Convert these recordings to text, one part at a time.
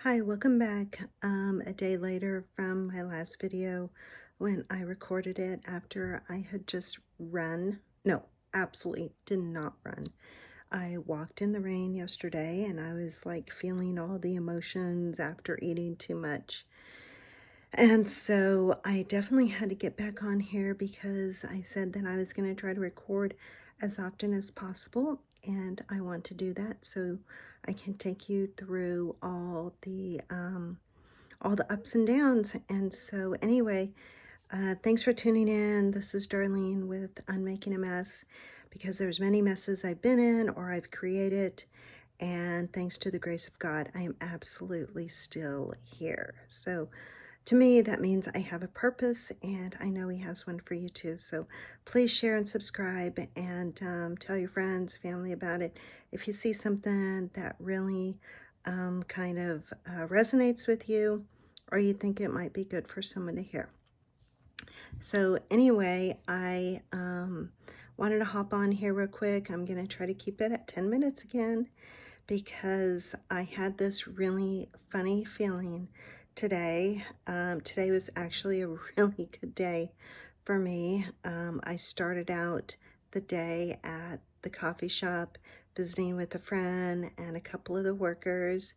Hi, welcome back. A day later from my last video when I recorded it after I had just run. No, absolutely did not run. I walked in the rain yesterday and I was like feeling all the emotions after eating too much. And so I definitely had to get back on here because I said that I was going to try to record as often as possible. And I want to do that so I can take you through all the ups and downs. And so anyway, thanks for tuning in. This is Darlene with Unmaking a Mess, because there's many messes I've been in or I've created. And thanks to the grace of God, I am absolutely still here. So to me, that means I have a purpose, and I know He has one for you too. So please share and subscribe, and tell your friends, family about it. If you see something that really kind of resonates with you, or you think it might be good for someone to hear. So anyway, I wanted to hop on here real quick. I'm going to try to keep it at 10 minutes again, because I had this really funny feeling today. Today was actually a really good day for me. I started out the day at the coffee shop visiting with a friend and a couple of the workers.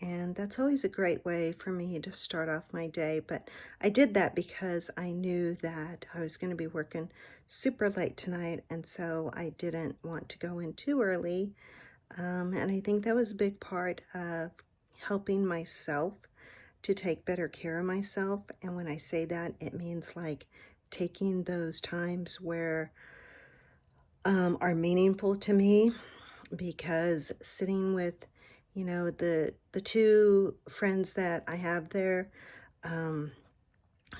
And that's always a great way for me to start off my day. But I did that because I knew that I was going to be working super late tonight. And so I didn't want to go in too early. And I think that was a big part of helping myself to take better care of myself. And when I say that, it means like taking those times where are meaningful to me, because sitting with, the two friends that I have there, um,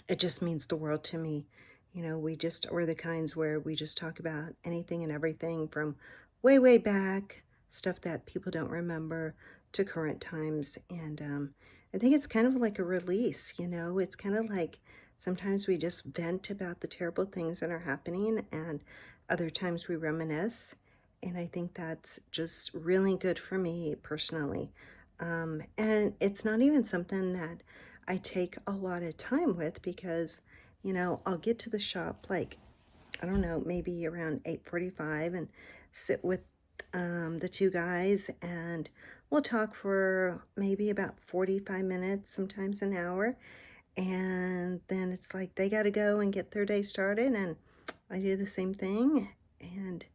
it just means the world to me. We're the kinds where we just talk about anything and everything from way, way back, stuff that people don't remember, to current times. And I think it's kind of like a release, it's kind of like sometimes we just vent about the terrible things that are happening, and other times we reminisce. And I think that's just really good for me personally. And it's not even something that I take a lot of time with, because, I'll get to the shop like, I don't know, maybe around 8:45, and sit with the two guys, and we'll talk for maybe about 45 minutes, sometimes an hour. And then it's like they got to go and get their day started, and I do the same thing. And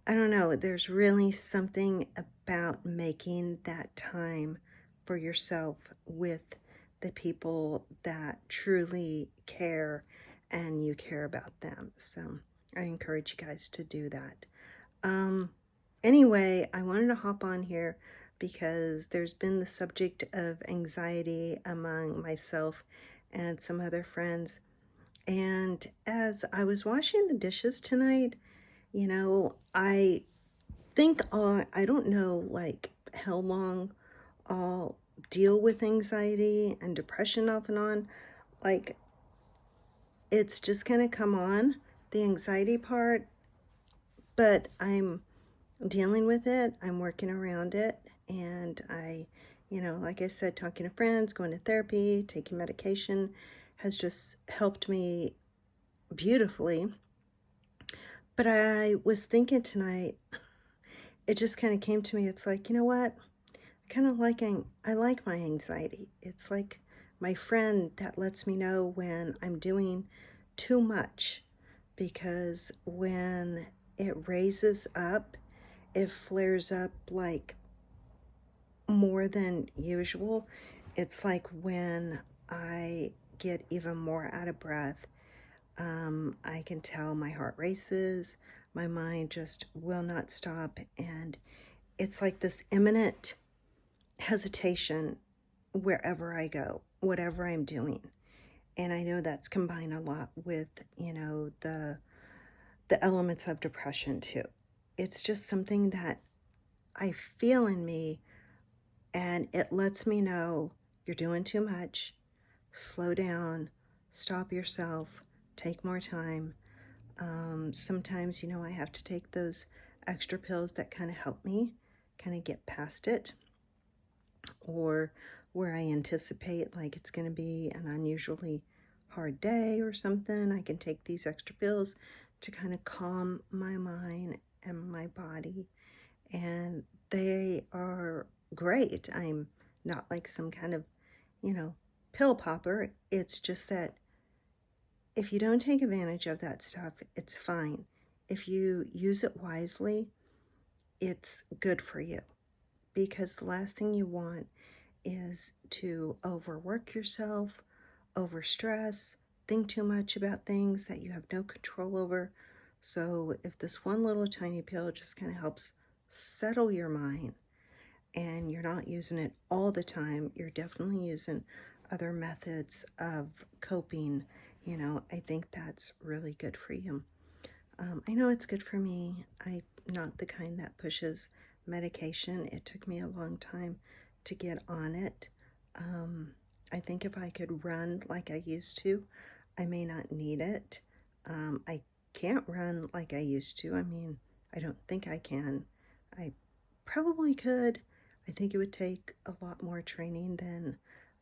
I don't know, there's really something about making that time for yourself with the people that truly care and you care about them. So I encourage you guys to do that. Um, anyway, I wanted to hop on here because there's been the subject of anxiety among myself and some other friends. And as I was washing the dishes tonight, I think I don't know like how long I'll deal with anxiety and depression off and on. Like, it's just gonna come on, the anxiety part, but I'm dealing with it. I'm working around it. And like I said, talking to friends, going to therapy, taking medication has just helped me beautifully. But I was thinking tonight, it just kind of came to me. It's like, you know what? I like my anxiety. It's like my friend that lets me know when I'm doing too much, because when it raises up, it flares up like more than usual. It's like when I get even more out of breath, I can tell my heart races, my mind just will not stop, and it's like this imminent hesitation wherever I go, whatever I'm doing. And I know that's combined a lot with, the elements of depression too. It's just something that I feel in me, and it lets me know you're doing too much. Slow down, stop yourself, take more time. Sometimes, I have to take those extra pills that kind of help me kind of get past it, or where I anticipate like it's going to be an unusually hard day or something, I can take these extra pills to kind of calm my mind and my body. And they are great. I'm not like some kind of, you know, pill popper. It's just that if you don't take advantage of that stuff, it's fine. If you use it wisely, it's good for you, because the last thing you want is to overwork yourself, overstress, think too much about things that you have no control over. So if this one little tiny pill just kind of helps settle your mind, and you're not using it all the time, you're definitely using other methods of coping, I think that's really good for you. I know it's good for me. I'm not the kind that pushes medication. It took me a long time to get on it. I think if I could run like I used to, I may not need it. I can't run like I used to. I mean, I don't think I can. I probably could. I think it would take a lot more training than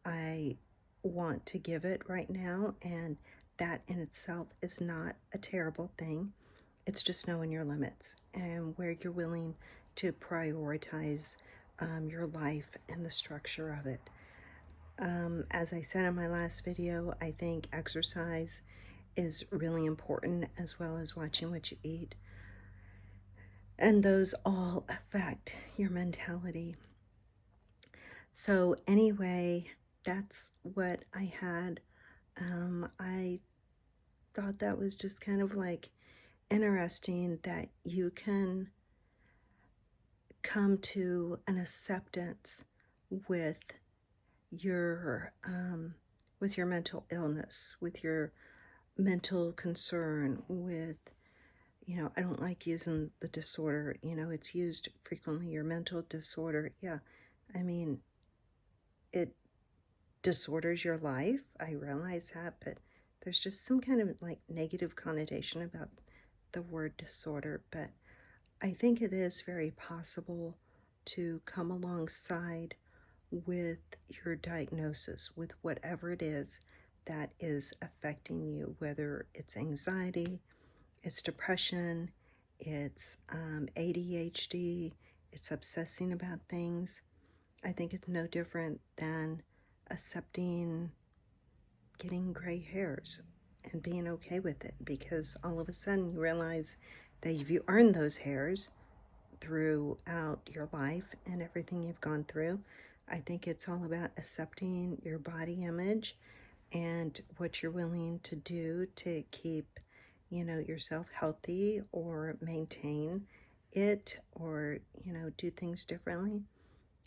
I want to give it right now, and that in itself is not a terrible thing. It's just knowing your limits and where you're willing to prioritize your life and the structure of it. As I said in my last video, I think exercise is really important, as well as watching what you eat. And those all affect your mentality. So anyway, that's what I had. I thought that was just kind of like interesting that you can come to an acceptance with your mental illness, with your mental concern, with, I don't like using the disorder, it's used frequently, your mental disorder. Yeah, I mean, it disorders your life. I realize that, but there's just some kind of like negative connotation about the word disorder. But I think it is very possible to come alongside with your diagnosis, with whatever it is that is affecting you, whether it's anxiety, it's depression, it's ADHD, it's obsessing about things. I think it's no different than accepting getting gray hairs and being okay with it, because all of a sudden you realize that if you earned those hairs throughout your life and everything you've gone through, I think it's all about accepting your body image and what you're willing to do to keep, yourself healthy, or maintain it, or, do things differently.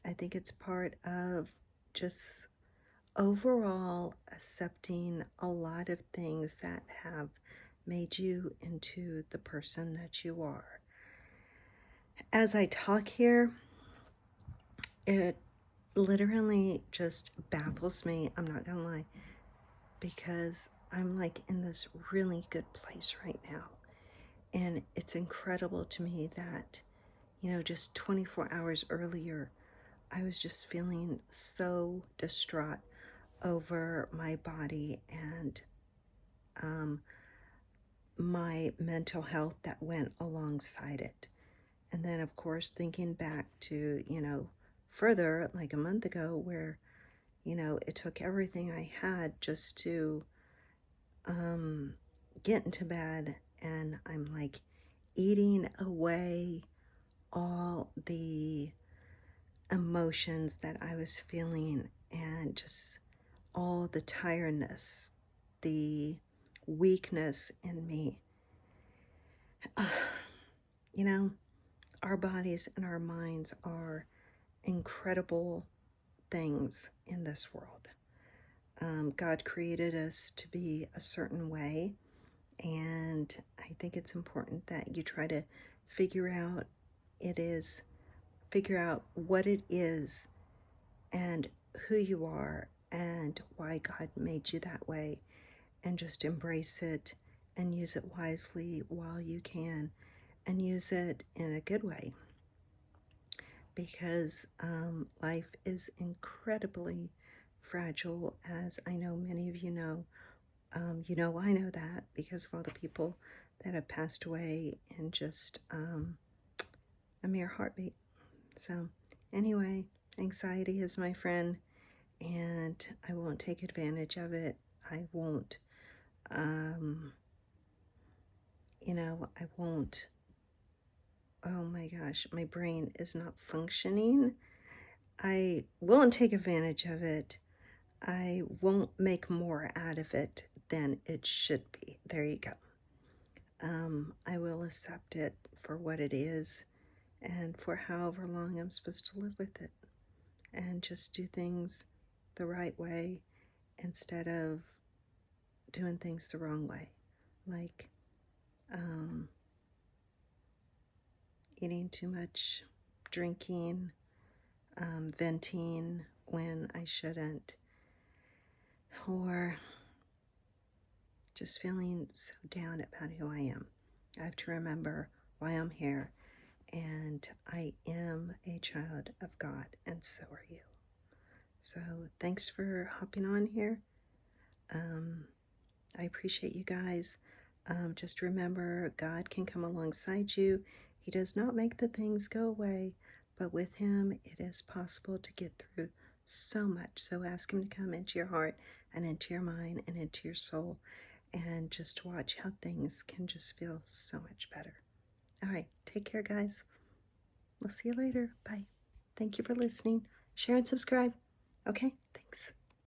I think it's part of just overall accepting a lot of things that have made you into the person that you are. As I talk here, it literally just baffles me, I'm not gonna lie, because I'm like in this really good place right now. And it's incredible to me that, just 24 hours earlier, I was just feeling so distraught over my body and my mental health that went alongside it. And then, of course, thinking back to, further, like a month ago, where, it took everything I had just to get into bed, and I'm like eating away all the emotions that I was feeling, and just all the tiredness, the weakness in me. Our bodies and our minds are incredible things in this world. God created us to be a certain way, and I think it's important that you try to figure out what it is and who you are and why God made you that way, and just embrace it and use it wisely while you can, and use it in a good way. because life is incredibly fragile, as I know many of you know. I know that because of all the people that have passed away in just a mere heartbeat. So, anyway, anxiety is my friend, and I won't take advantage of it. I won't, um, I won't. Oh my gosh, my brain is not functioning. I won't take advantage of it. I won't make more out of it than it should be. There you go. I will accept it for what it is and for however long I'm supposed to live with it, and just do things the right way instead of doing things the wrong way, like um, eating too much, drinking, venting when I shouldn't, or just feeling so down about who I am. I have to remember why I'm here, and I am a child of God, and so are you. So thanks for hopping on here. I appreciate you guys. Just remember, God can come alongside you. He does not make the things go away, but with Him, it is possible to get through so much. So ask Him to come into your heart and into your mind and into your soul, and just watch how things can just feel so much better. All right, take care, guys. We'll see you later. Bye. Thank you for listening. Share and subscribe. Okay, thanks.